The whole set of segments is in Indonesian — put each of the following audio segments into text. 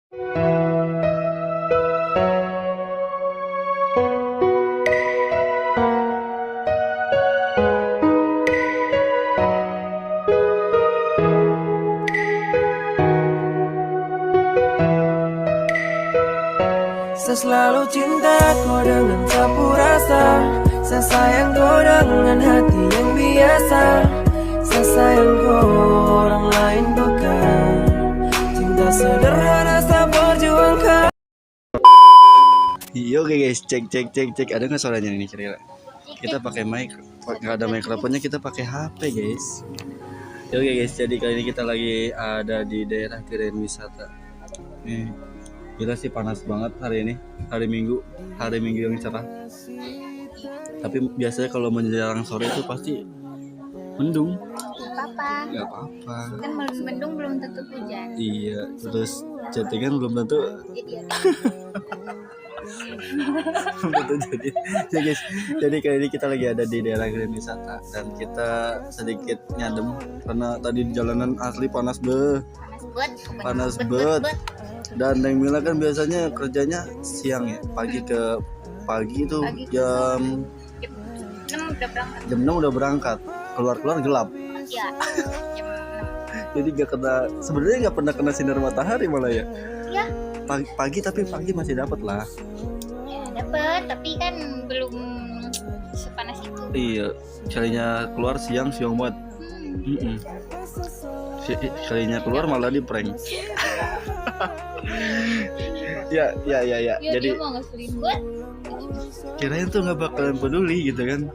Saya selalu cinta kau dengan sapu rasa. Saya sayang kau dengan hati yang biasa. Saya sayang kau, orang lain bukan. Cinta sederhana saya perjuangkan. Oke guys, cek. Ada nggak suaranya ini kira-kira? Kita pakai mic, nggak ada mikrofonnya, kita pakai HP guys. Oke guys, jadi kali ini kita lagi ada di daerah Grand Wisata. Nih, gila sih panas banget hari ini, hari Minggu yang cerah. Tapi biasanya kalau menjelang sore itu pasti mendung. Gak apa-apa. Kan mendung belum tentu hujan. Iya, terus chattingan belum tentu. jadi guys, jadi kali ini kita lagi ada di daerah Grand Wisata dan kita sedikit nyadem karena tadi di jalanan asli panas Panas banget. Dan Neng Mila kan biasanya kerjanya siang ya, pagi itu jam 6 udah berangkat, keluar gelap. Ya, jam 6. Jadi sebenarnya nggak pernah kena sinar matahari malah ya. Ya. Pagi tapi pagi masih dapat lah. Ya dapat, tapi kan belum sepanas itu. Iya, kalinya keluar siang banget. Kalinya keluar malah di prank. ya. Jadi dia mau ngeselingkuh. kirain tuh nggak bakalan peduli gitu kan.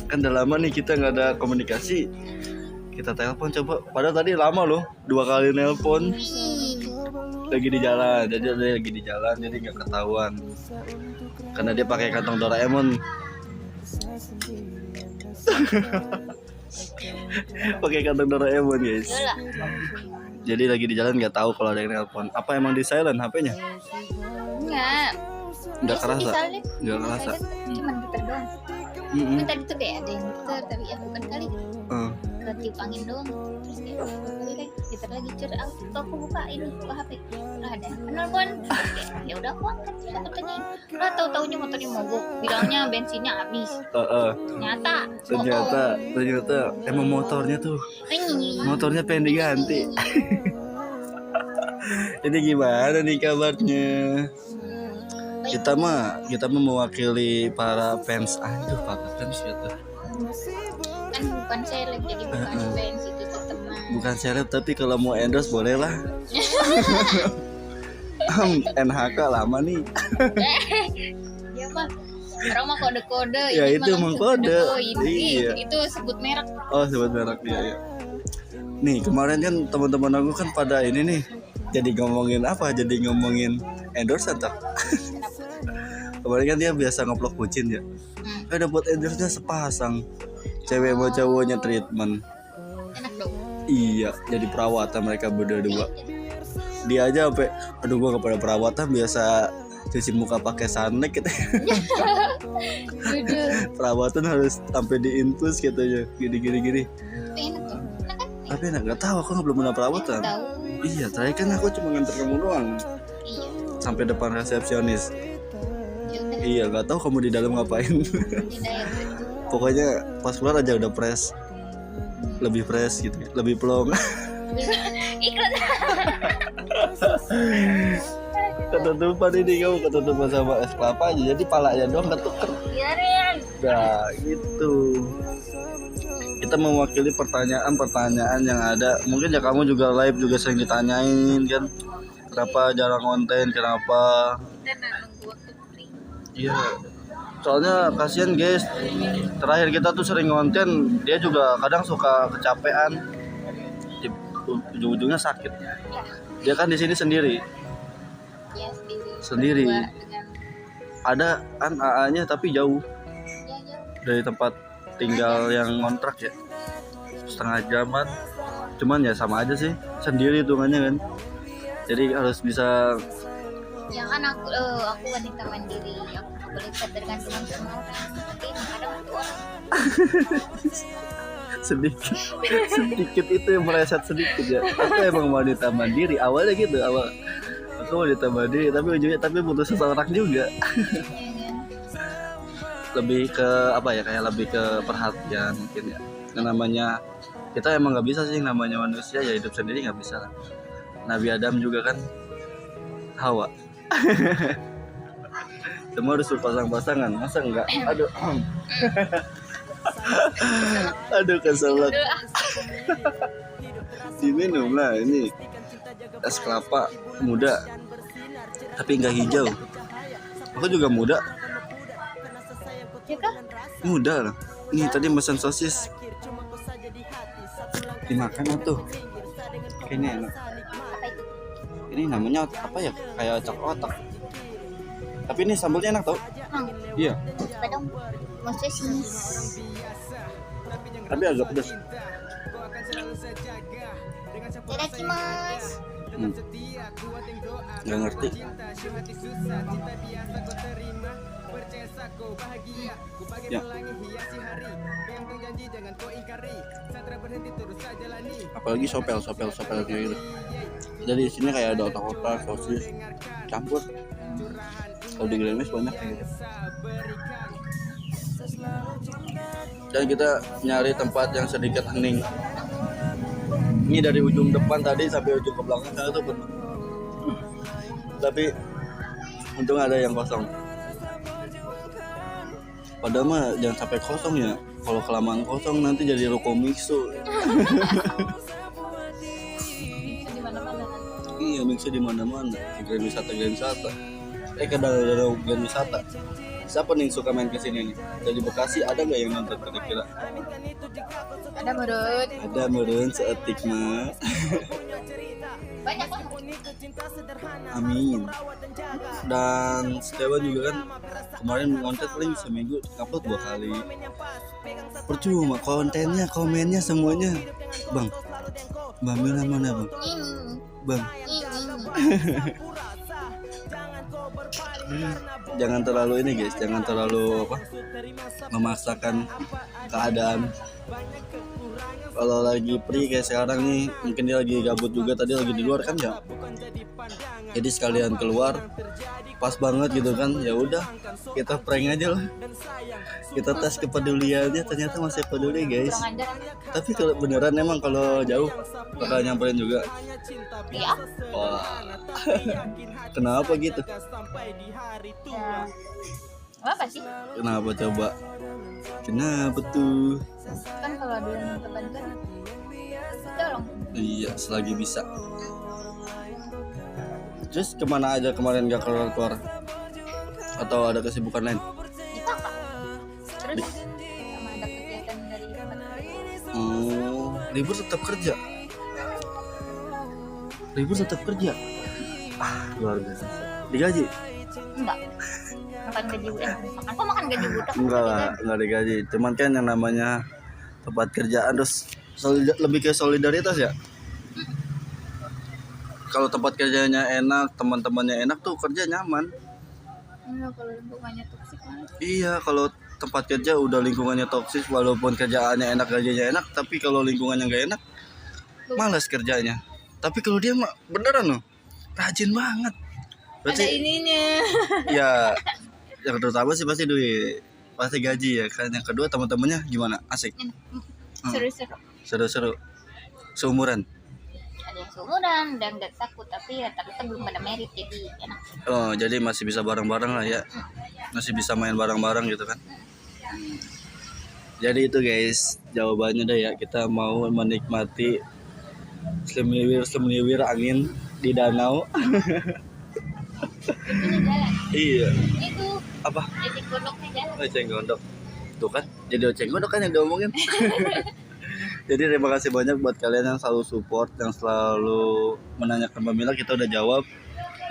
Kan udah lama nih kita nggak ada komunikasi. Kita telepon coba. Padahal tadi lama loh, 2 kali nelpon. Lagi di jalan, jadi nggak ketahuan. Karena dia pakai kantong Doraemon. Pakai kantong Doraemon guys. Yolah. Jadi lagi di jalan nggak tahu kalau ada yang nelpon. Apa emang di silent HP-nya? Nggak kerasa. Cuman getar doang. Tapi tadi tuh kayak ada yang getar, tapi ya bukan kali. Ketiup angin doang. Terus kayak kali lagi getar lagi. Aku buka HP. Lah ada nelpon. Ya udah aku angkat. Terus aku tanyain. Lah tahu-taunya motornya mogok. Bilangnya bensinnya habis. Ternyata emang motornya pengen diganti. Jadi gimana nih kabarnya? Kita mah mewakili para fans. Para fans gitu. Kan bukan seleb, jadi bukan fans, itu tuh teman. Bukan seleb, tapi kalau mau endorse boleh lah. NHK lama nih. Ya mah orang mah kode-kode. Ya itu emang kode. Iya. Itu sebut merek. Oh sebut merek ya. Nih kemarin kan teman-teman aku kan pada ini nih. Jadi ngomongin endorse tak? Kemarin kan dia biasa ngeplok bucin ya. Dapat endorse-nya sepasang. Cewek sama cowoknya treatment. Enak dong. Iya, jadi perawatan mereka berdua. Dia aja sampai gua kepada perawatan biasa cuci muka pakai sunlight gitu. Perawatan harus sampai diinfus katanya. Gini. Tapi enak gak tahu, aku belum pernah perawatan. Iya, terakhir kan aku cuma nganter kamu doang. Iya. Sampai depan resepsionis. Iya, gak tahu kamu di dalam ngapain. Pokoknya pas keluar aja udah fresh. Lebih fresh gitu, lebih plong. Iklan. Ketutupan sama es kelapa aja, jadi palanya doang ketuker. Biarin. Nah gitu. Kita mewakili pertanyaan yang ada. Mungkin ya kamu juga live juga sering ditanyain kan. Kenapa jarang konten, kenapa? Iya. Soalnya kasihan guys. Terakhir kita tuh sering konten, dia juga kadang suka kecapean. Ujung-ujungnya sakit. Dia kan di sini sendiri. Ya, Sendiri. Ada kan AA-nya tapi jauh. Dari tempat tinggal yang ngontrak ya. Setengah jaman. Cuman ya sama aja sih, sendiri hitungannya kan. Jadi harus bisa. Ya kan aku wanita mandiri, aku nggak boleh ketergantungan sama orang. Tapi kadang itu orang. sedikit itu yang meleset sedikit ya. Aku emang wanita mandiri awalnya gitu, aku mau ditambah dia tapi ujungnya tapi butuh seseorang juga. Iya kan? Lebih ke apa ya, kayak lebih ke perhatian mungkin ya. Yang namanya kita emang nggak bisa sih, namanya manusia ya hidup sendiri nggak bisa lah. Nabi Adam juga kan Hawa. Semua harus berpasang-pasangan, masa enggak? Aduh. Aduh keselak. Diminum lah ini es kelapa muda tapi nggak hijau. Aku juga muda. Ya kan? Muda lah. Nih tadi pesan sosis. Dimakan tuh. Kayaknya enak. Apa itu? Ini namanya apa ya? Kayak otak-otak. Tapi ini sambalnya enak tau? Iya. Coba dong. Maksudnya sini. Tapi agak pedas. Itadakimasu. Nggak ngerti. Ya. Apalagi sopel kayak gitu. Jadi di sini kayak ada otak-otak, sosis, campur. Kalau di Grand Mesh banyak kayak gitu. Dan kita nyari tempat yang sedikit hening. Ini dari ujung depan tadi sampai ujung ke belakang sana tuh penuh. Tapi untung ada yang kosong. Padahal mah jangan sampai kosong ya. Kalau kelamaan kosong nanti jadi ruko mixu. Di mana-mana. Iya, mixu di mana-mana. Grand wisata. Kadang-kadang Grand wisata. Siapa nih yang suka main kesini nih? Dari Bekasi ada nggak yang nonton kira-kira? Ada menurut. Ada meren seetik mah. Banyak kan? Amin. Dan Setiawan juga kan kemarin ngonten paling seminggu upload 2 kali. Percuma kontennya, komennya semuanya. Bang Mila mana bang? Ini. Bang jangan terlalu ini guys, jangan terlalu memaksakan keadaan. Kalau lagi free kayak sekarang nih, mungkin dia lagi gabut juga, tadi lagi di luar kan ya. Jadi sekalian keluar, pas banget gitu kan. Ya udah, kita prank aja lah. Kita tes kepeduliannya, ternyata masih peduli guys. Tapi kalau beneran emang kalau jauh bakal nyamperin juga. Iya. Wah. Kenapa gitu? Ya. Apa sih? Kenapa coba? Kenapa tuh? Kan kalau ada yang minta bantuan, tolong. Iya, selagi bisa. Terus kemana aja kemarin gak keluar? Atau ada kesibukan lain? Di kakak. Terus sama ada kegiatan dari teman. Libur tetap kerja. Luar biasa. Digaji? Enggak. Makan gaji budak. Makan gaji budak. Enggak digaji. Cuman kan yang namanya tempat kerjaan terus lebih ke solidaritas ya. Kalau tempat kerjanya enak, teman-temannya enak tuh kerja nyaman. Enggak, kalau lingkungannya toksik kan. Iya, kalau tempat kerja udah lingkungannya toksik, walaupun kerjaannya enak, gajinya enak, tapi kalau lingkungannya nggak enak, malas kerjanya. Tapi kalau dia mah beneran loh, rajin banget. Berarti, ada ininya. Ya, yang terutama sih pasti duit, pasti gaji ya kan. Yang kedua teman-temannya gimana? Asik. Seru-seru. Seumuran. Ada yang seumuran dan nggak takut, tapi rata-rata belum pada merit, jadi enak. Oh, jadi masih bisa bareng-bareng lah ya. Masih bisa main bareng-bareng gitu kan. Jadi itu guys, jawabannya dah ya. Kita mau menikmati semliwir angin di danau. Ini jalan. Iya. Itu Apa? eceng gondoknya jalan. Eceng gondok. Tuh kan, jadi eceng gondok kan yang diomongin. Jadi terima kasih banyak buat kalian yang selalu support, yang selalu menanyakan Mbak Mila, kita udah jawab.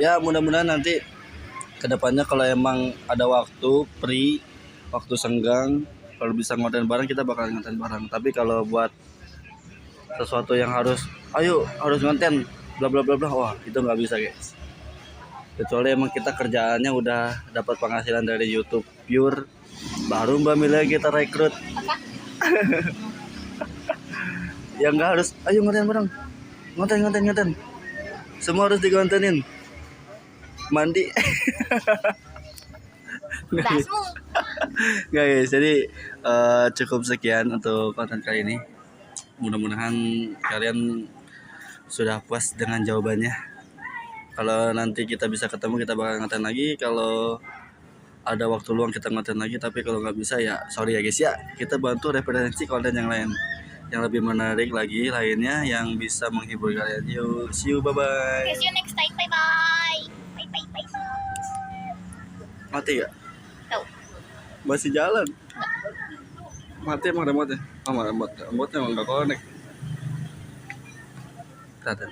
Ya mudah-mudahan nanti kedepannya kalau emang ada waktu free, waktu senggang, kalau bisa ngonten bareng kita bakal ngonten bareng. Tapi kalau buat sesuatu yang harus ngonten bla bla bla bla, wah itu nggak bisa guys. Kecuali emang kita kerjaannya udah dapat penghasilan dari YouTube pure, baru Mbak Mila kita rekrut. Ya nggak harus, ayo ngonten bareng, ngonten. Semua harus dikontenin. mandi. Dasmu. Nggak guys, jadi cukup sekian untuk konten kali ini. Mudah-mudahan kalian sudah puas dengan jawabannya. Kalau nanti kita bisa ketemu, kita bakal ngonten lagi. Kalau ada waktu luang kita ngonten lagi. Tapi kalau nggak bisa ya sorry ya guys ya. Kita bantu referensi konten yang lain, yang lebih menarik lagi lainnya, yang bisa menghibur kalian. Yuk, see you, bye-bye. See you next time. Bye bye. Bye bye bye. Mati gak? Tahu. Masih jalan. Mati emang remote-nya. Oh, remote-nya emang gak connect. Tata.